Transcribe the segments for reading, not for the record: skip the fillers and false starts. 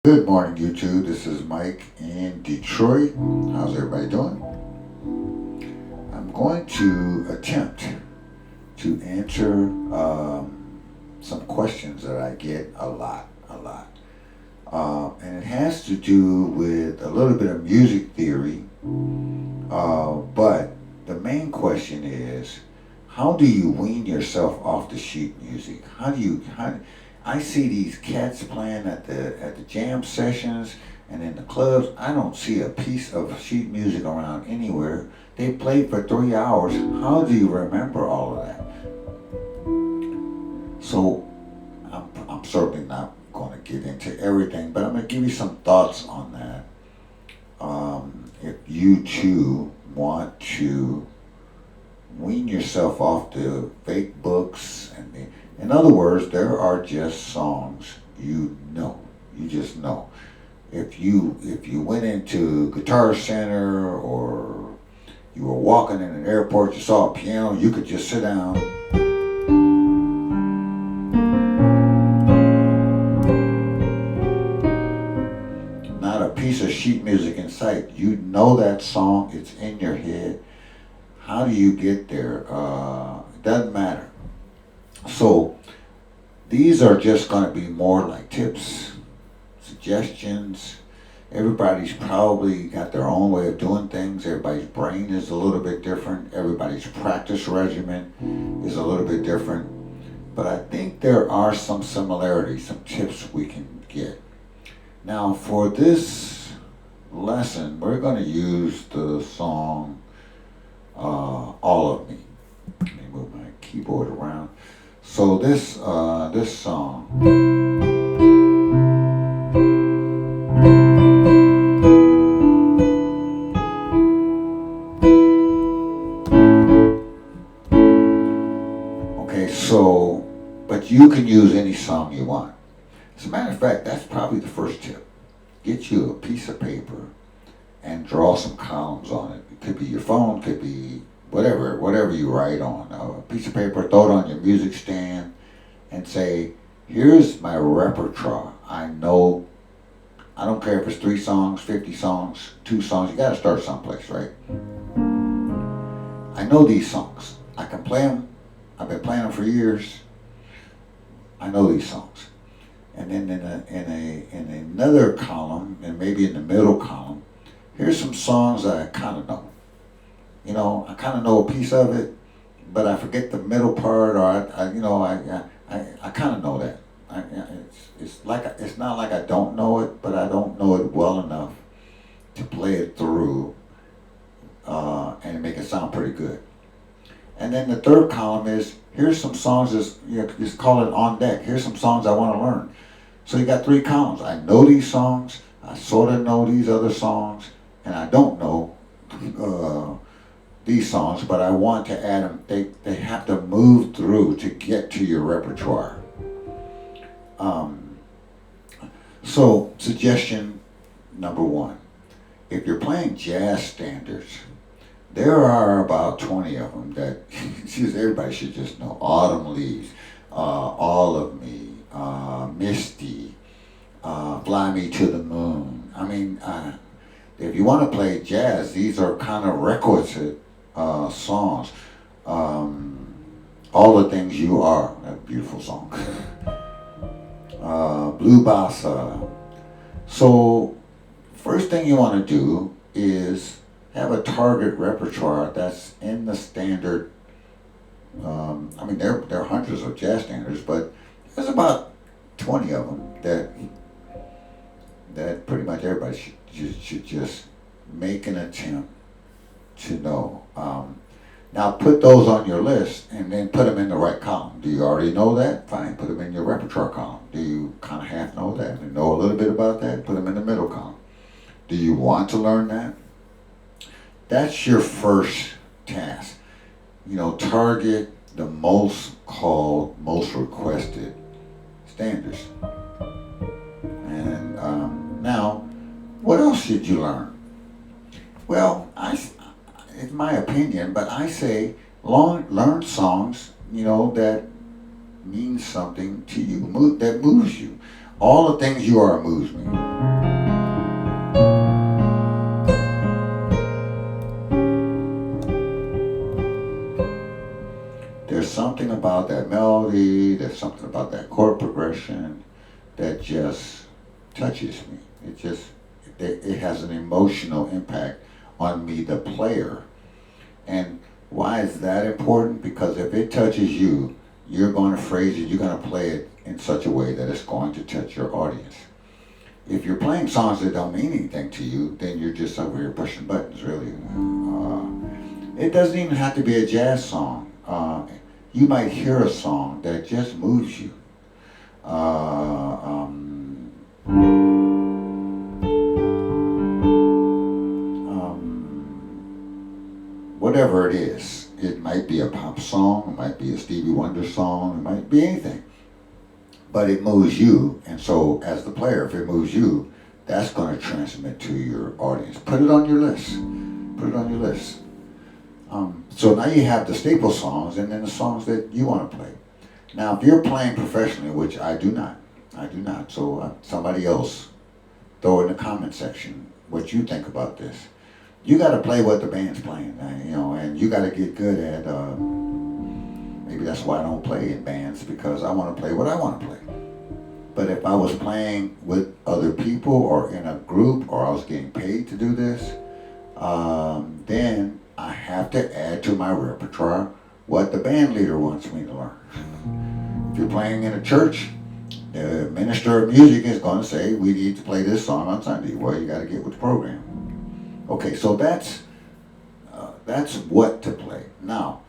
Good morning, YouTube. This is Mike in Detroit. How's everybody doing? I'm going to attempt to answer some questions that I get a lot. And it has to do with a little bit of music theory, but the main question is, how do you wean yourself off the sheet music? I see these cats playing at the jam sessions and in the clubs. I don't see a piece of sheet music around anywhere. They played for 3 hours. How do you remember all of that? So I'm certainly not going to get into everything, but I'm going to give you some thoughts on that. If you too want to wean yourself off the fake books in other words, there are just songs you just know. If you went into Guitar Center or you were walking in an airport, you saw a piano, you could just sit down. Not a piece of sheet music in sight. You know that song, it's in your head. How do you get there? It doesn't matter. So these are just going to be more like tips, suggestions. Everybody's probably got their own way of doing things. Everybody's brain is a little bit different. Everybody's practice regimen is a little bit different. But I think there are some similarities, some tips we can get. Now, for this lesson, we're going to use the song All of Me. Let me move my keyboard around. So this song. Okay, so but you can use any song you want. As a matter of fact, that's probably the first tip. Get you a piece of paper and draw some columns on it. It could be your phone, could be whatever you write on. A piece of paper, throw it on your music stand, and say, here's my repertoire. I know, I don't care if it's 3 songs, 50 songs, 2 songs, you gotta start someplace, right? I know these songs. I can play them. I've been playing them for years. I know these songs. And then in another column, and maybe in the middle column, here's some songs that I kind of know. You know, I kind of know a piece of it, but I forget the middle part, or I kind of know that. It's not like I don't know it, but I don't know it well enough to play it through and make it sound pretty good. And then the third column is, here's some songs, just call it on deck. Here's some songs I want to learn. So you got 3 columns. I know these songs, I sort of know these other songs, and I don't know these songs, but I want to add them. They have to move through to get to your repertoire. So suggestion number 1. If you're playing jazz standards, there are about 20 of them that everybody should just know. Autumn Leaves, All of Me, Misty, Fly Me to the Moon. I mean, if you want to play jazz, these are kind of requisite songs. All the Things You Are, a beautiful song. Blue Bossa. So, first thing you want to do is have a target repertoire that's in the standard. There are hundreds of jazz standards, but there's about 20 of them that pretty much everybody should just make an attempt to know. Now put those on your list and then put them in the right column. Do you already know that? Fine, put them in your repertoire column. Do you kind of half know that and know a little bit about that? Put them in the middle column. Do you want to learn that? That's your first task. Target the most called, most requested standards. And now, what else should you learn? Well, it's my opinion, but I say learn songs, that mean something to you, that moves you. All the Things You Are moves me. melody, there's something about that chord progression that just touches me. It has an emotional impact on me, the player. And why is that important? Because if it touches you, you're going to phrase it, you're going to play it in such a way that it's going to touch your audience. If you're playing songs that don't mean anything to you, then you're just over here pushing buttons, really. It doesn't even have to be a jazz song. You might hear a song that just moves you. Whatever it is, it might be a pop song, it might be a Stevie Wonder song, it might be anything. But it moves you, and so as the player, if it moves you, that's going to transmit to your audience. Put it on your list. Put it on your list. So now you have the staple songs and then the songs that you want to play. Now, if you're playing professionally, which I do not, so somebody else, throw in the comment section what you think about this. You got to play what the band's playing, and you got to get good at, maybe that's why I don't play in bands, because I want to play what I want to play. But if I was playing with other people or in a group, or I was getting paid to do this, then I have to add to my repertoire what the band leader wants me to learn. If you're playing in a church, the minister of music is going to say, we need to play this song on Sunday. Well, you got to get with the program. Okay, so that's what to play. Now,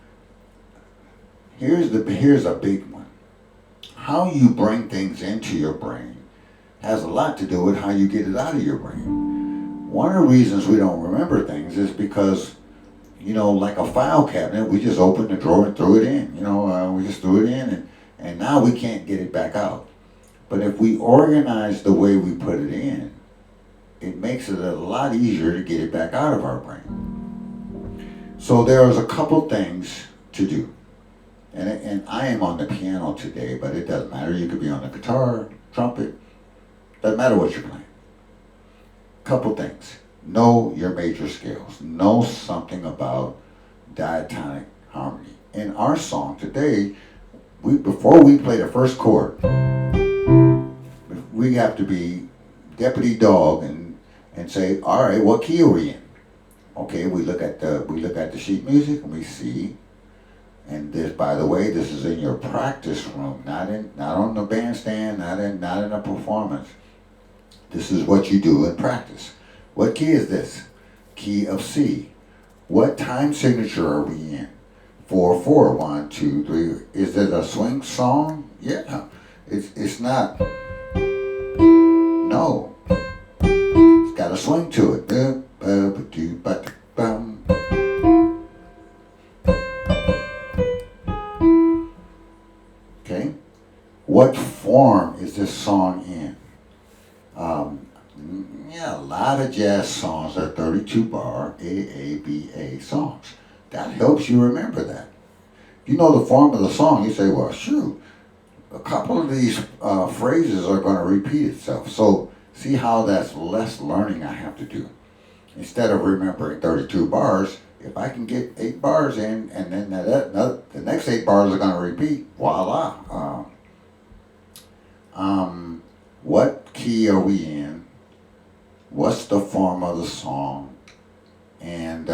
here's a big one. How you bring things into your brain has a lot to do with how you get it out of your brain. One of the reasons we don't remember things is because, like a file cabinet, we just opened the drawer and threw it in. We just threw it in, and now we can't get it back out. But if we organize the way we put it in, it makes it a lot easier to get it back out of our brain. So there's a couple things to do. And I am on the piano today, but it doesn't matter. You could be on the guitar, trumpet, doesn't matter what you're playing. Couple things. Know your major scales. Know something about diatonic harmony. In our song today, before we play the first chord, we have to be deputy dog and say, all right, what key are we in? Okay, we look at the sheet music and we see. And this, by the way, this is in your practice room, not on the bandstand, not in a performance. This is what you do in practice. What key is this? Key of C. What time signature are we in? 4/4. 1, 2, 3. Is it a swing song? Yeah. It's not. No. It's got a swing to it. Okay. What form is this song in? A lot of jazz songs are 32 bar AABA songs. That helps you remember that. If you know the form of the song, you say, well, shoot, a couple of these phrases are going to repeat itself. So see how that's less learning I have to do. Instead of remembering 32 bars, if I can get 8 bars in, and then the next 8 bars are going to repeat, voila. What key are we in? What's the form of the song? And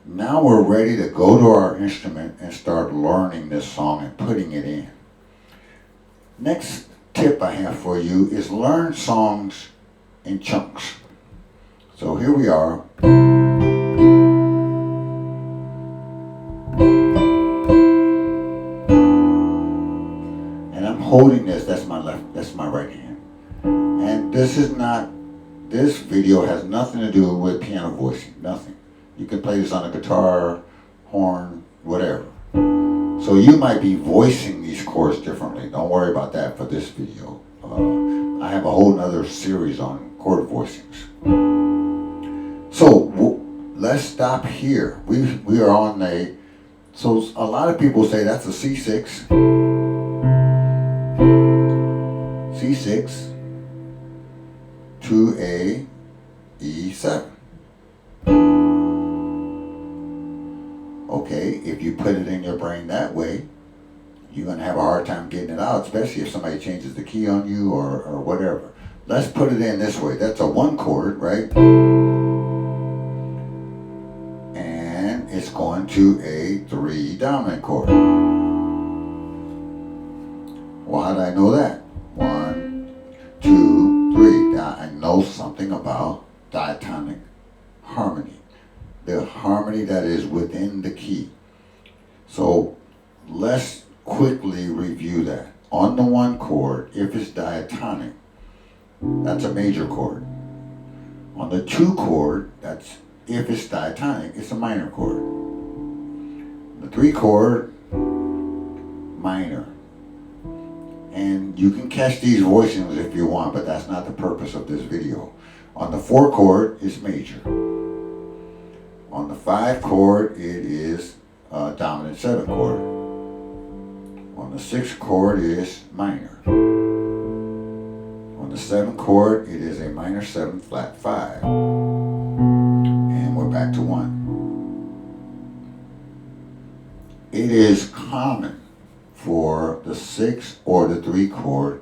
now we're ready to go to our instrument and start learning this song and putting it in. Next tip I have for you is learn songs in chunks. So here we are. And I'm holding this, that's my right hand. And this video has nothing to do with piano voicing, nothing. You can play this on a guitar, horn, whatever. So you might be voicing these chords differently. Don't worry about that for this video. I have a whole nother series on chord voicings. So let's stop here. We are on so a lot of people say that's a C6. C6 to a E7. Okay, if you put it in your brain that way, you're going to have a hard time getting it out, especially if somebody changes the key on you or whatever. Let's put it in this way. That's a 1 chord, right? And it's going to a 3 dominant chord. Well, how did I know that? 1, 2, 3. Now, I know something about diatonic harmony. The harmony that is within the key. So let's quickly review that. On the 1 chord, if it's diatonic, that's a major chord. On the 2 chord, that's if it's diatonic, it's a minor chord. The 3 chord, minor. And you can catch these voicings if you want, but that's not the purpose of this video. On the 4 chord, it's major. On the 5 chord, it is a dominant 7 chord. On the 6 chord, it is minor. On the 7 chord, it is a minor 7 flat 5. And we're back to 1. It is common for the 6 or the 3 chord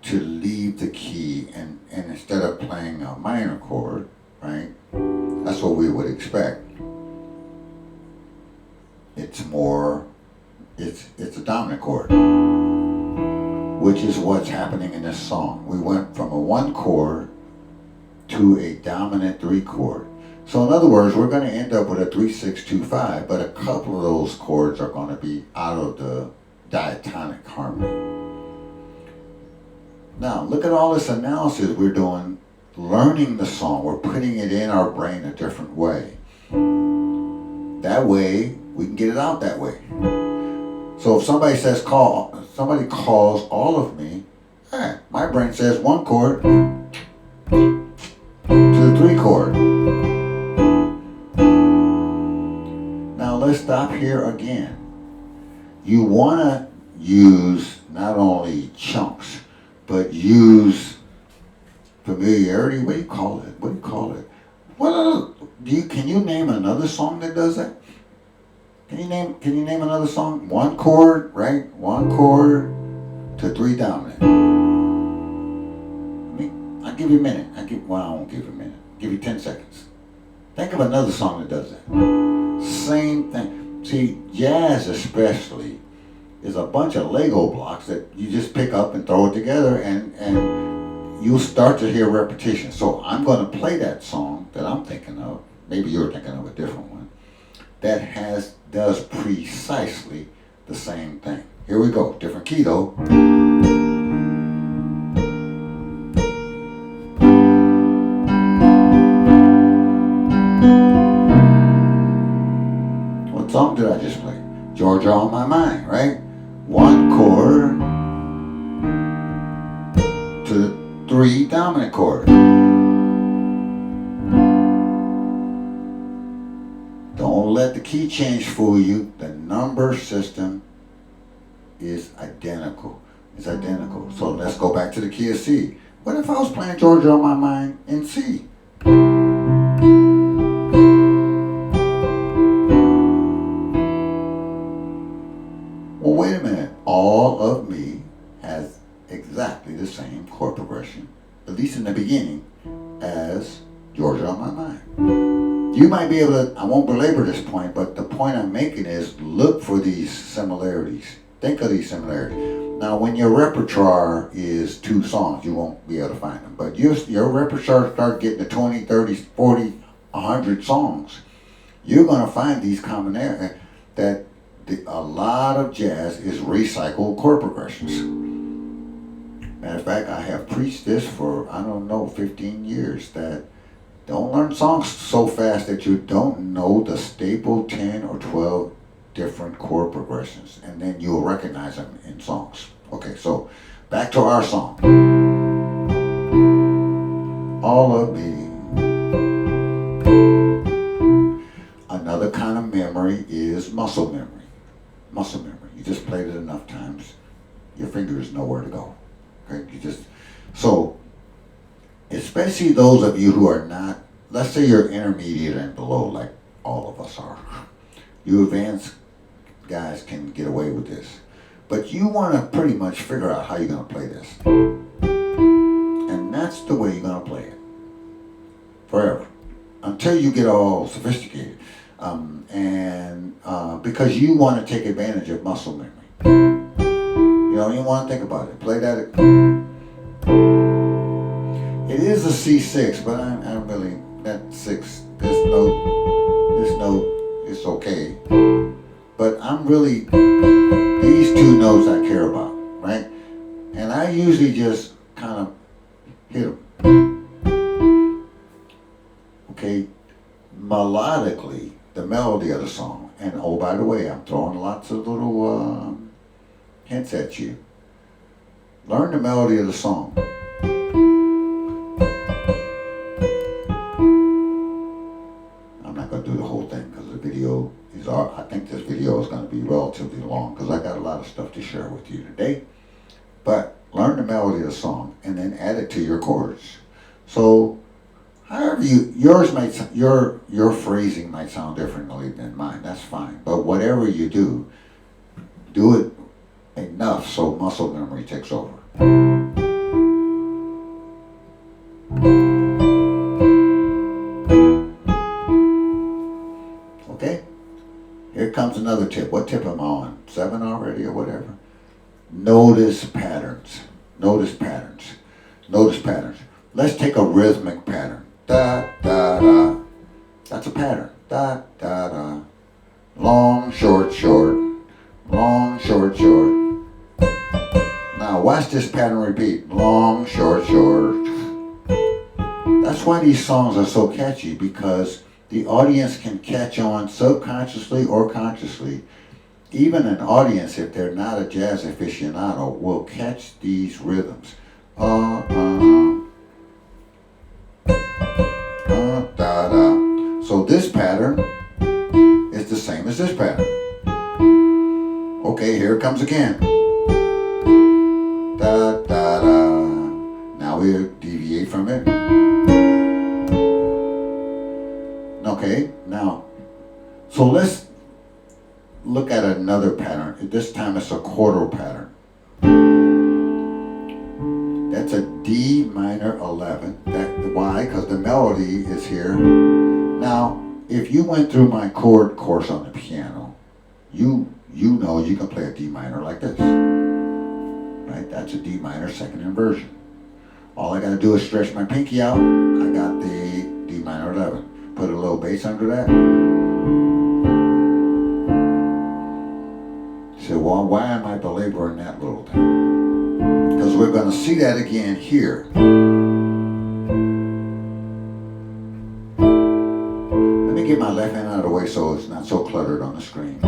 to leave the key and instead of playing a minor chord, right? That's what we would expect. It's a dominant chord, which is what's happening in this song. We went from a 1 chord to a dominant 3 chord. So in other words, we're going to end up with a 3, 6, 2, 5, but a couple of those chords are going to be out of the diatonic harmony. Now, look at all this analysis we're doing, learning the song. We're putting it in our brain a different way. That way, we can get it out that way. So if somebody somebody calls all of me, my brain says 1 chord to the 3 chord. Now let's stop here again. You want to use not only chunks, but use familiarity. What do you call it? Can you name another song that does that? Can you name another song? 1 chord, right? 1 chord to 3 dominant. I'll give you a minute. I won't give you a minute. I'll give you 10 seconds. Think of another song that does that. Same thing. See, jazz especially is a bunch of Lego blocks that you just pick up and throw it together and you'll start to hear repetition. So I'm going to play that song that I'm thinking of. Maybe you're thinking of a different one. That does precisely the same thing. Here we go. Different key though. What song did I just play? Georgia on My Mind, right? 1 chord to the 3 dominant chord. Don't let the key change fool you. The number system is identical. It's identical. So let's go back to the key of C. What if I was playing Georgia on My Mind in C? Well, wait a minute. All of me has exactly the same chord progression, at least in the beginning, as Georgia on My Mind. You might be able to, I won't belabor this point, but the point I'm making is look for these similarities. Think of these similarities. Now, when your repertoire is 2 songs, you won't be able to find them. But your repertoire start getting to 20, 30, 40, 100 songs, you're going to find these commonalities that a lot of jazz is recycled chord progressions. Matter of fact, I have preached this for, 15 years, that don't learn songs so fast that you don't know the staple 10 or 12 different chord progressions, and then you'll recognize them in songs. Okay, so back to our song. All of me. Another kind of memory is muscle memory. Muscle memory. You just played it enough times, your fingers know where to go. Okay, so especially those of you who are not, let's say you're intermediate and below, like all of us are. You advanced guys can get away with this. But you want to pretty much figure out how you're going to play this. And that's the way you're going to play it. Forever. Until you get all sophisticated. Because you want to take advantage of muscle memory. You don't even want to think about it. Play that. It is a C6, but I'm really, that 6, this note is okay. But I'm really, these 2 notes I care about, right? And I usually just kind of hit them. Okay? Melodically, the melody of the song. And oh, by the way, I'm throwing lots of little hints at you. Learn the melody of the song. I'm not going to do the whole thing because the video is, I think this video is going to be relatively long because I got a lot of stuff to share with you today. But learn the melody of the song and then add it to your chords. So however your phrasing might sound differently than mine. That's fine. But whatever you do it enough so muscle memory takes over. Okay? Here comes another tip. What tip am I on? 7 already or whatever? Notice patterns. Notice patterns. Notice patterns. Let's take a rhythmic pattern. Da, da, da. That's a pattern. Da, da, da. Long, short, short. Long, short, short. Now watch this pattern repeat. Long, short, short. That's why these songs are so catchy, because the audience can catch on subconsciously or consciously. Even an audience, if they're not a jazz aficionado, will catch these rhythms. Da, da. So this pattern is the same as this pattern. Okay, here it comes again. Da, da, da. Now we deviate from it. Okay, now, so let's look at another pattern. This time it's a quarter pattern. That's a D minor 11. Why? Because the melody is here. Now, if you went through my chord course on the piano, you know you can play a D minor like this. Right? That's a D minor second inversion. All I got to do is stretch my pinky out. I got the D minor 11. Put a little bass under that. So, well, why am I belaboring that little thing? Because we're going to see that again here. Let me get my left hand out of the way so it's not so cluttered on the screen.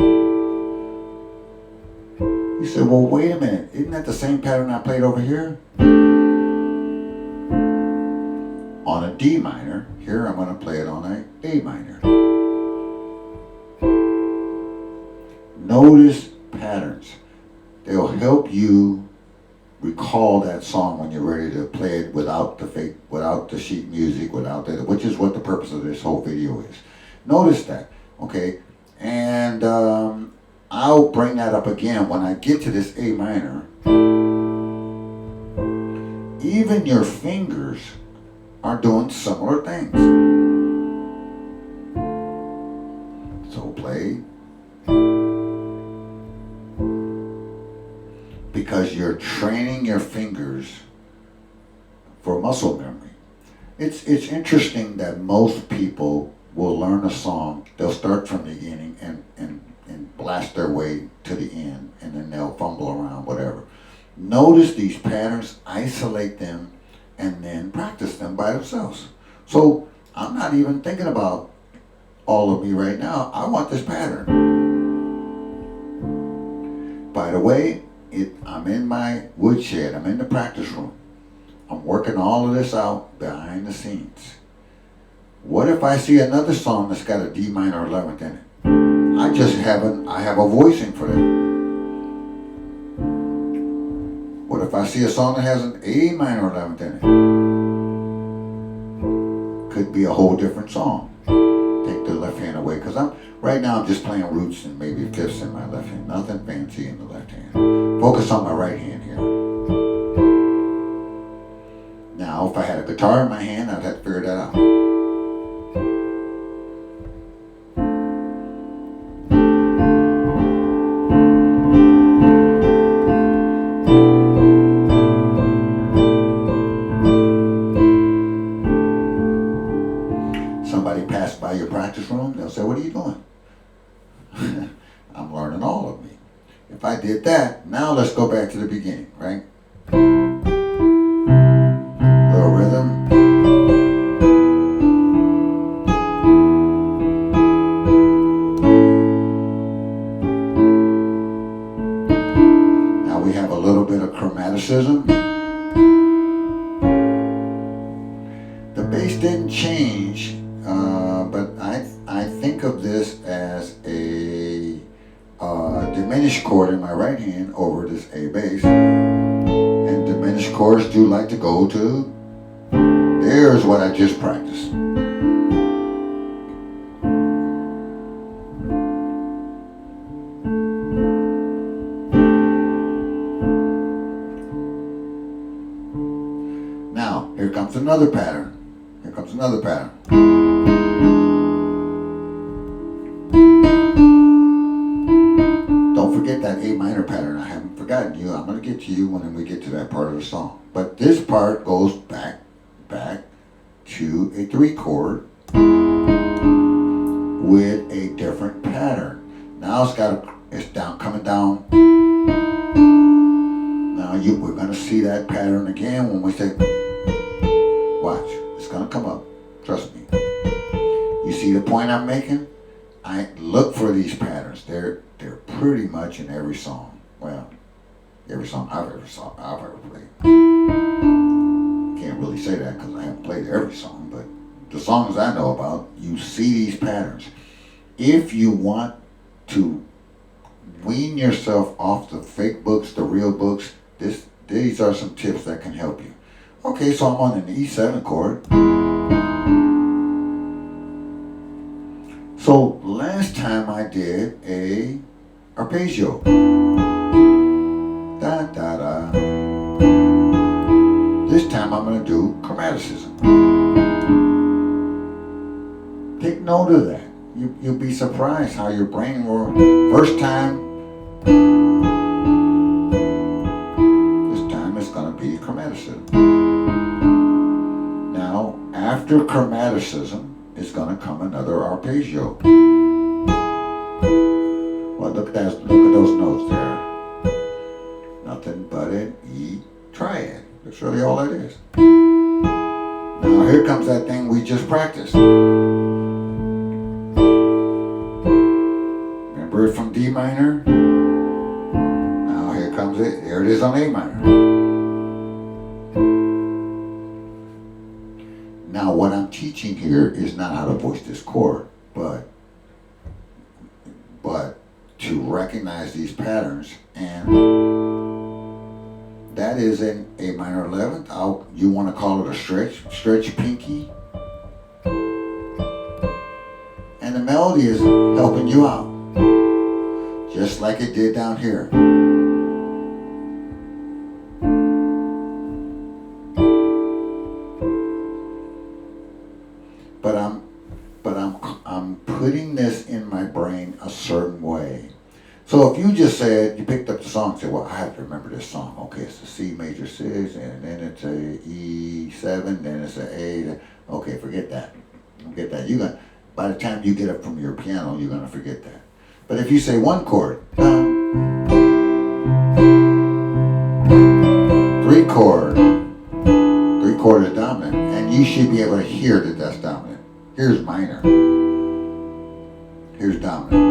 You said, well, wait a minute. Isn't that the same pattern I played over here? On a D minor. Here I'm going to play it on a A minor. Notice patterns. They'll help you recall that song when you're ready to play it without the sheet music, which is what the purpose of this whole video is. Notice that, okay? And I'll bring that up again when I get to this A minor. Even your fingers are doing similar things. So play. Because you're training your fingers for muscle memory. It's interesting that most people will learn a song, they'll start from the beginning and blast their way to the end, and then they'll fumble around, whatever. Notice these patterns, isolate them, and then practice them by themselves. So I'm not even thinking about all of me right now. I want this pattern. By the way, I'm in my woodshed. I'm in the practice room. I'm working all of this out behind the scenes. What if I see another song that's got a D minor 11th in it? I have a voicing for that. What if I see a song that has an A minor 11th in it? Could be a whole different song. Take the left hand away, because right now I'm just playing roots and maybe fifths in my left hand. Nothing fancy in the left hand. Focus on my right hand here. Now, if I had a guitar in my hand, I'd have to figure that out. Somebody passed by your practice room, they'll say, "What are you doing?" I'm learning all of me. If I did that, now let's go back to the beginning, right? Little rhythm. Now we have a little bit of chromaticism. The bass didn't change, but I think of this as a diminished chord in my right hand over this A bass, and diminished chords do like to go to. There's what I just practiced. Now here comes another pattern. Here comes another pattern. Don't forget that A minor pattern. I haven't forgotten you. I'm going to get to you when we get to that part of the song. But this part goes back to a 3 chord with a different pattern. Now it's down, coming down. Now we're going to see that pattern again when we say, watch, it's going to come up. Trust me. You see the point I'm making? I look for these patterns. They're pretty much in every song. Well, every song I've ever played. Can't really say that because I haven't played every song, but the songs I know about, you see these patterns. If you want to wean yourself off the fake books, the real books, these are some tips that can help you. Okay, so I'm on an E7 chord. So last time I did a arpeggio. Da da da. This time I'm going to do chromaticism. Take note of that. You'll be surprised how your brain will. First time, this time it's going to be chromaticism. Now, after chromaticism, it's going to come another arpeggio. Well, look at those notes there. Nothing but an E triad. That's really all it is. Now here comes that thing we just practiced. Remember it from D minor? Now here comes it. There it is on A minor. Now what I'm teaching here is not how to voice this chord, but to recognize these patterns, and that is in A minor 11th. You want to call it a stretch pinky, and the melody is helping you out, just like it did down here. But I'm putting this in my brain a certain way. So if you just said, you picked up the song and said, well, I have to remember this song. Okay, it's a C major 6, and then it's a E7, then it's a A. Okay, forget that. Forget that. By the time you get up from your piano, you're going to forget that. But if you say one chord, 3 chord is dominant, and you should be able to hear that that's dominant. Here's minor. Here's dominant.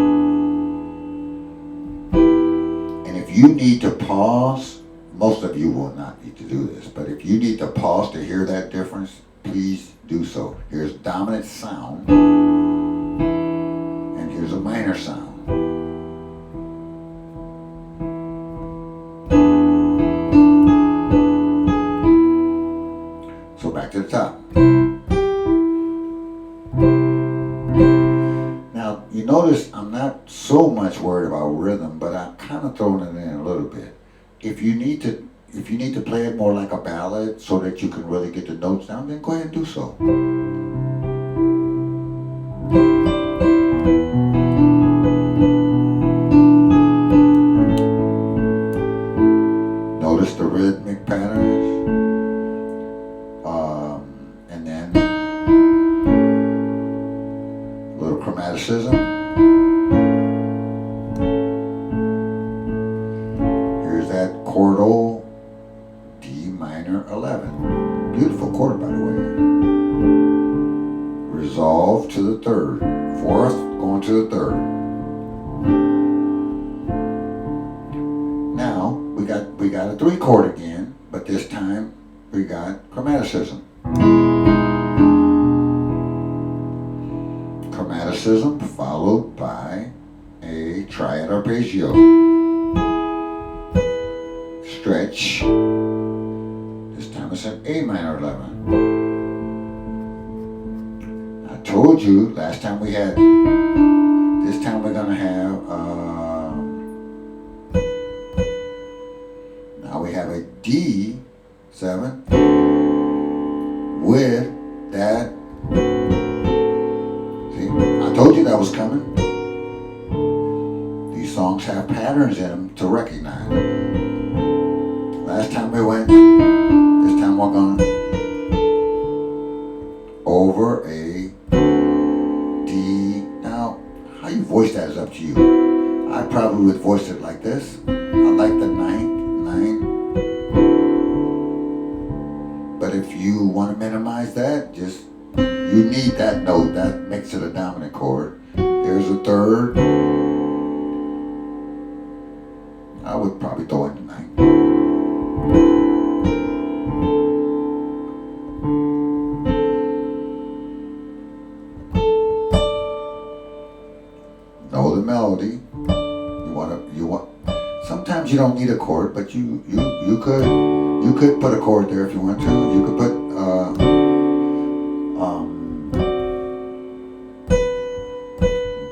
And if you need to pause, most of you will not need to do this, but if you need to pause to hear that difference, please do so. Here's dominant sound, and here's a minor sound. So back to the top. Now, you notice I'm not so much worried about rhythm, but I'm kind of throwing it in a little bit. if you need to play it more like a ballad so that you can really get the notes down, then go ahead and do so. Notice the rhythmic patterns, and then a little chromaticism. Here's that chordal D minor 11. Beautiful chord, by the way. Resolve to the third. Fourth, going to the third. Now, we got a 3 chord again, but this time we got chromaticism. Chromaticism followed by a triad arpeggio. Stretch. This time it's an A minor 11. I told you last time we had, this time we're gonna have, now we have a D7 with that. See, I told you that was coming. These songs have patterns in them to recognize. Last time we went, this time we're going over a D. Now, how you voice that is up to you. I probably would voice it like this. I like the 9. But if you want to minimize that, just, you need that note. That makes it a dominant chord. Here's a third. I would probably throw in the 9. Know the melody. You want. Sometimes you don't need a chord, but you could put a chord there if you want to. You could put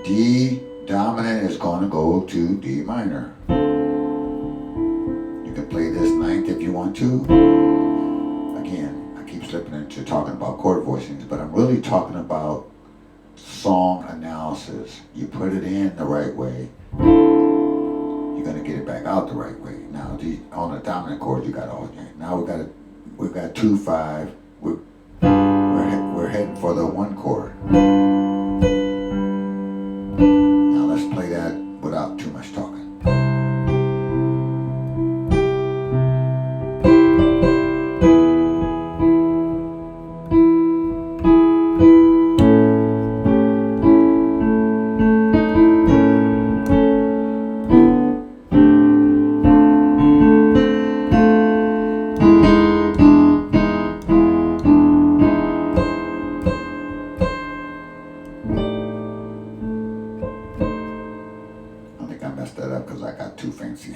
D dominant is going to go to D minor. You can play this 9th if you want to. Again, I keep slipping into talking about chord voicings, but I'm really talking about song analysis. You put it in the right way, you're gonna get it back out the right way. Now, on a dominant chord, you got alternate. Now we've got 2/5. We're heading for the 1 chord. Now let's play that without too much talking. I messed that up because I got too fancy.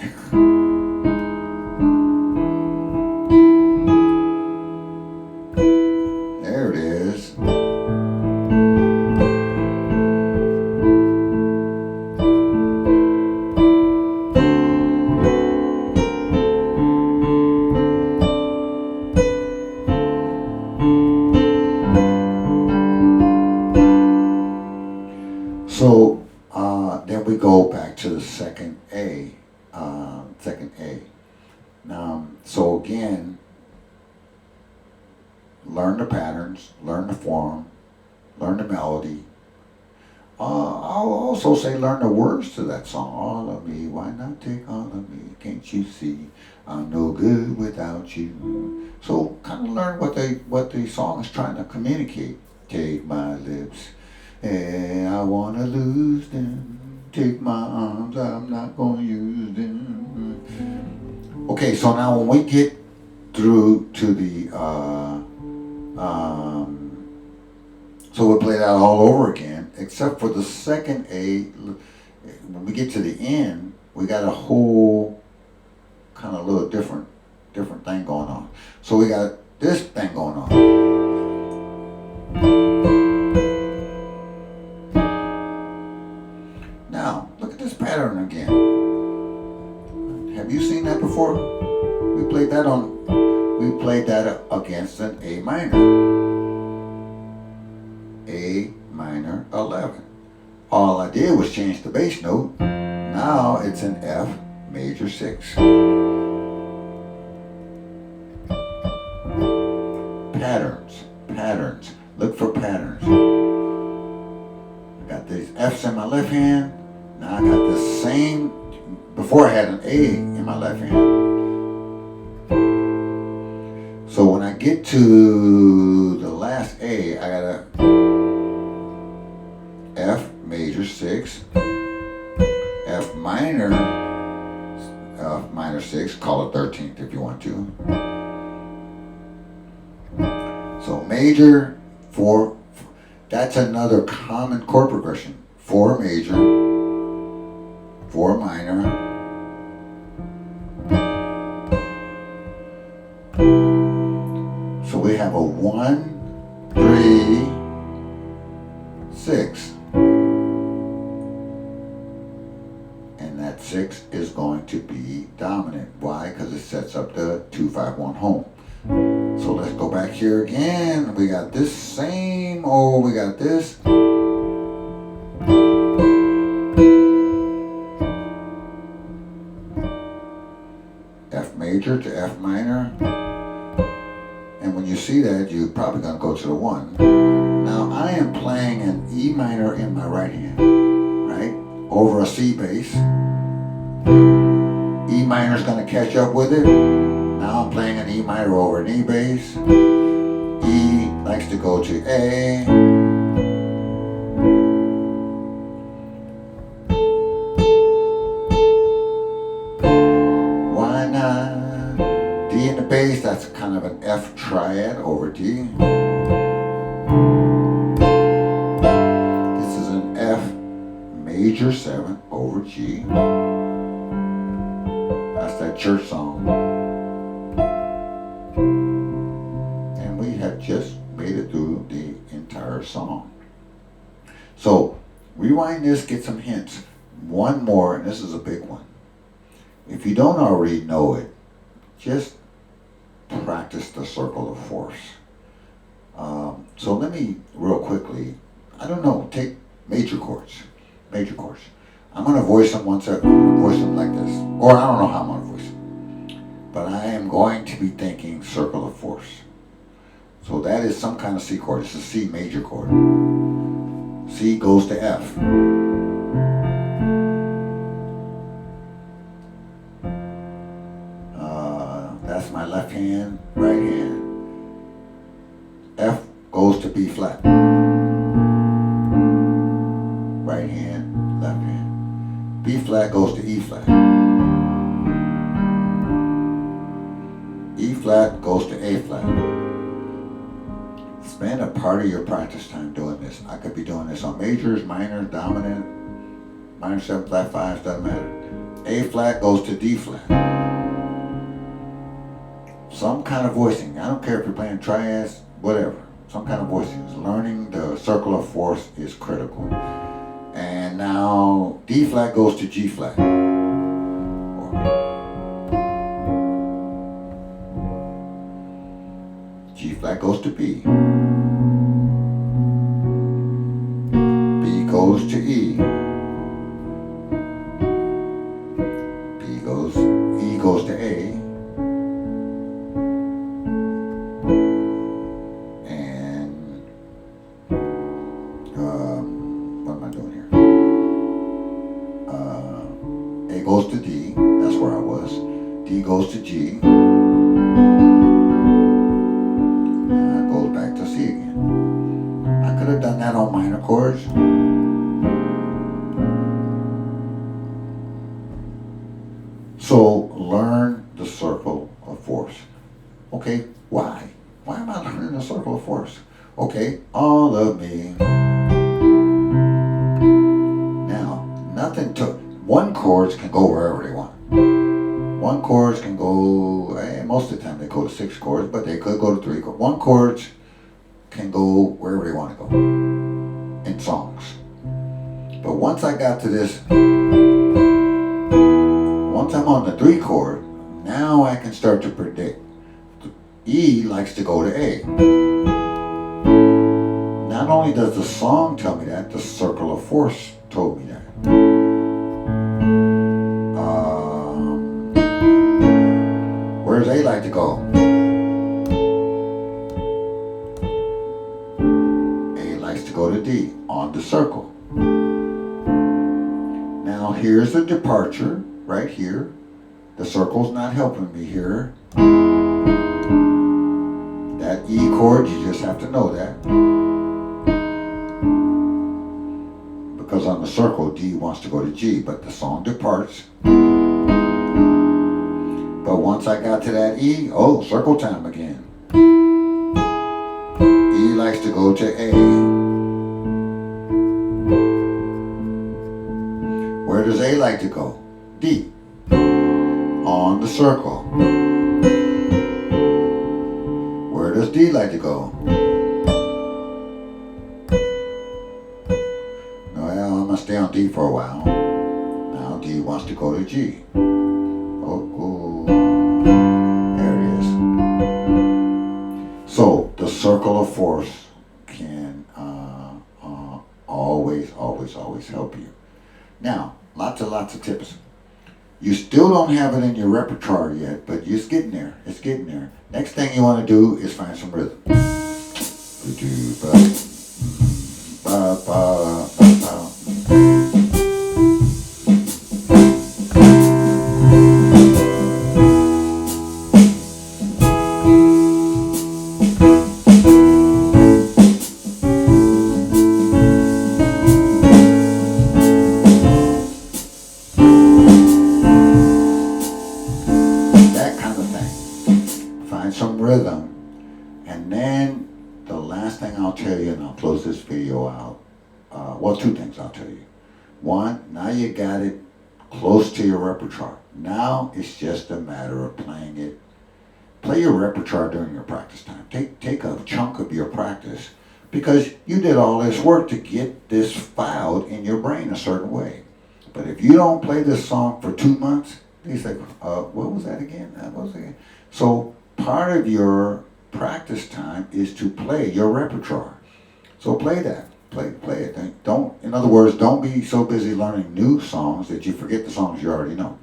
There it is. So then we go back to the second A. Now, so again, learn the patterns, learn the form, learn the melody. I'll also say learn the words to that song. All of me, why not take all of me? Can't you see I'm no good without you? So kind of learn what the song is trying to communicate. Take my lips, and I wanna lose them. Take my arms, I'm not gonna use them. Okay, so now when we get through to the, so we'll play that all over again, except for the second A. When we get to the end, we got a whole kind of little different thing going on. So we got this thing going on. Now, look at this pattern again. Have you seen that before? A minor 11. All I did was change the bass note. Now it's an F major 6. Patterns. Look for patterns. I got these F's in my left hand. Now I got the same. Before I had an A in my left hand. So when I get to the last A, I got a F major 6, F minor 6, call it 13th if you want to. So major 4, that's another common chord progression. 4 major, 4 minor, so we have a 1, 3, 6. And that 6 is going to be dominant. Why? Because it sets up the 2-5-1 home. So let's go back here again. We got this same, we got this. F major to F minor. And when you see that, you're probably going to go to the 1. Now I am playing an E minor in my right hand, right? Over a C bass. E minor's going to catch up with it. Now I'm playing an E minor over an E bass. E likes to go to A. Why not? D in the bass, that's kind of an F triad over D. This is an F major 7 over G. That's that church song. And we have just made it through the entire song. So rewind this, get some hints. One more, and this is a big one. If you don't already know it, just practice the circle of force. So let me real quickly, I don't know, take major chords. I'm going to voice them once. I'm going to voice them like this. Or I don't know how I'm going to voice them. But I am going to be thinking circle of force. So that is some kind of C chord. It's a C major chord. C goes to F. That's my left hand, right hand. F goes to B flat. Right hand, left hand. B flat goes to E flat. E flat goes to A flat. Spend a part of your practice time doing this. I could be doing this on majors, minors, dominant, minor 7 flat 5s, doesn't matter. A flat goes to D flat. Some kind of voicing. I don't care if you're playing triads, whatever. Some kind of voicing. Learning the circle of force is critical. And now D flat goes to G flat. G flat goes to B. B goes to E. E goes to A. And what am I doing here? A goes to D. That's where I was. D goes to G. Goes back to C again. I could have done that on minor chords. So learn the circle of force. Okay, why? Why am I learning the circle of force? Okay, all of me. Now, one chords can go wherever they want. One chords can go, most of the time they go to 6 chords, but they could go to 3 chords. One chords can go wherever they want to go in songs. But once I got to this, once I'm on the 3 chord, now I can start to predict. E likes to go to A. not only does the song tell me that, the circle of force told me that. Where does A like to go? A likes to go to D on the circle. Now here's the departure right here. The circle's not helping me here. That E chord, you just have to know that. Because on the circle, D wants to go to G, but the song departs. But once I got to that E, oh, circle time again. E likes to go to A. Where does A like to go? D. On the circle. Where does D like to go? Well, I'm gonna stay on D for a while. Now D wants to go to G. Oh, there it is. So the circle of force can always help you. Now, lots of tips. You still don't have it in your repertoire yet, but it's getting there. It's getting there. Next thing you want to do is find some rhythm. Some rhythm, and then the last thing I'll tell you, and I'll close this video out. Well, two things I'll tell you. One, now you got it close to your repertoire. Now it's just a matter of playing it. Play your repertoire during your practice time. Take a chunk of your practice, because you did all this work to get this filed in your brain a certain way. But if you don't play this song for 2 months, you say, what was that again? What was it again? So part of your practice time is to play your repertoire. So play that. Play it. Don't, in other words, don't be so busy learning new songs that you forget the songs you already know.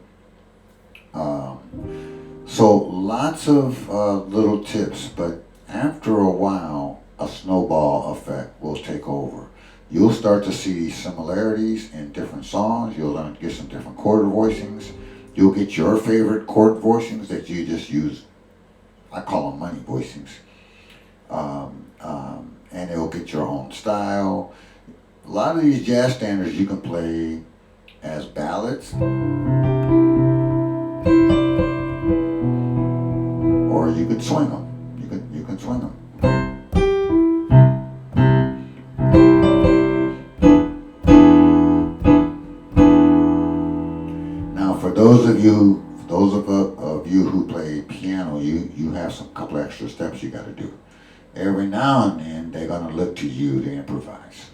So lots of little tips, but after a while, a snowball effect will take over. You'll start to see similarities in different songs. You'll learn to get some different chord voicings. You'll get your favorite chord voicings that you just use. I call them money voicings. And it'll get your own style. A lot of these jazz standards you can play as ballads, or you can swing them. You can swing them. Now, for those of you who play piano, you have some couple extra steps you got to do. Every now and then, they're going to look to you to improvise.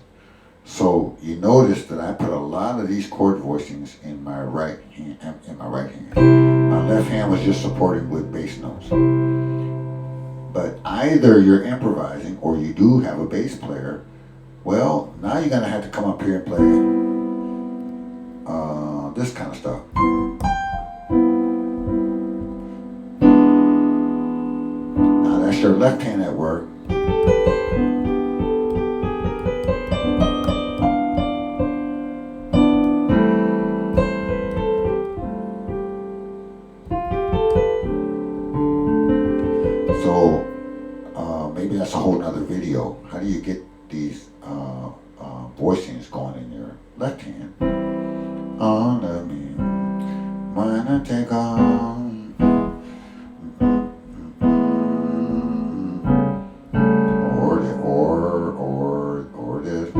So you notice that I put a lot of these chord voicings in my right hand. My left hand was just supporting with bass notes. But either you're improvising or you do have a bass player. Well, now you're going to have to come up here and play this kind of stuff. Now that's your left hand at work. So maybe that's a whole nother video. How do you get these voicings going in your left hand? On the me, when I take on. Or this.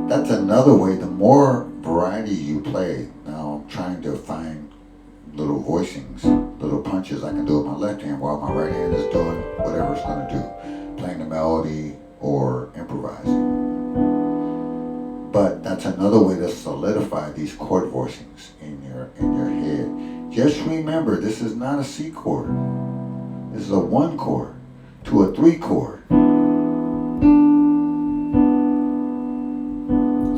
That's another way. The more variety you play, now I'm trying to find little voicings, little punches I can do with my left hand while my right hand is doing whatever it's going to do, playing the melody or improvising. But that's another way to solidify these chord voicings in in your head. Just remember, this is not a C chord. This is a 1 chord to a 3 chord.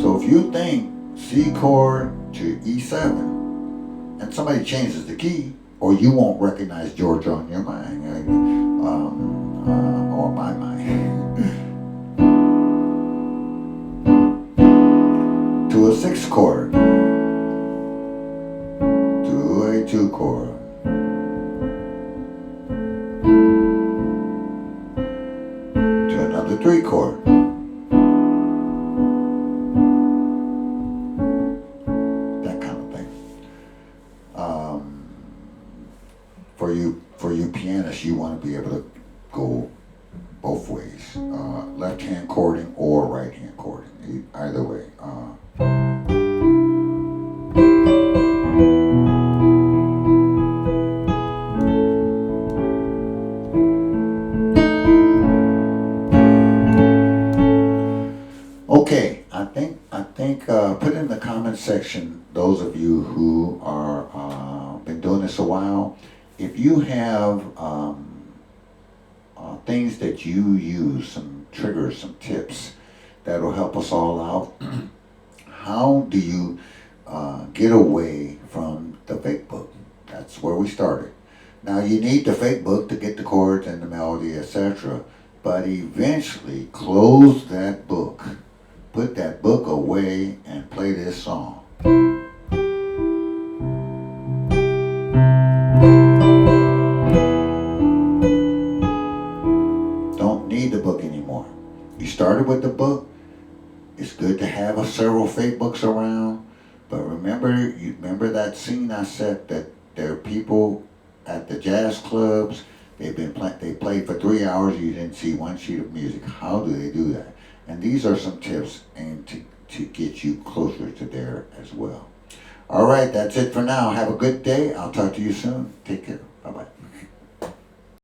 So if you think C chord to E7, and somebody changes the key, or you won't recognize Georgia on your mind, or my mind. To a 6 chord, to a 2 chord, to another 3 chord. That kind of thing. For you pianists, you want to be able to go both ways, left hand chording or right hand chording, either way. Okay, I think put in the comment section, those of you who are been doing this a while, if you have things that you use, some triggers, some tips that'll help us all out. How do you get away from the fake book? That's where we started. Now you need the fake book to get the chords and the melody, etc. But eventually close that book. Put that book away and play this song. Don't need the book anymore. You started with the book. It's good to have several fake books around, but remember that scene I said that there are people at the jazz clubs. They played for 3 hours. You didn't see one sheet of music. How do they do that? And these are some tips aimed to get you closer to there as well. All right, that's it for now. Have a good day. I'll talk to you soon. Take care. Bye-bye.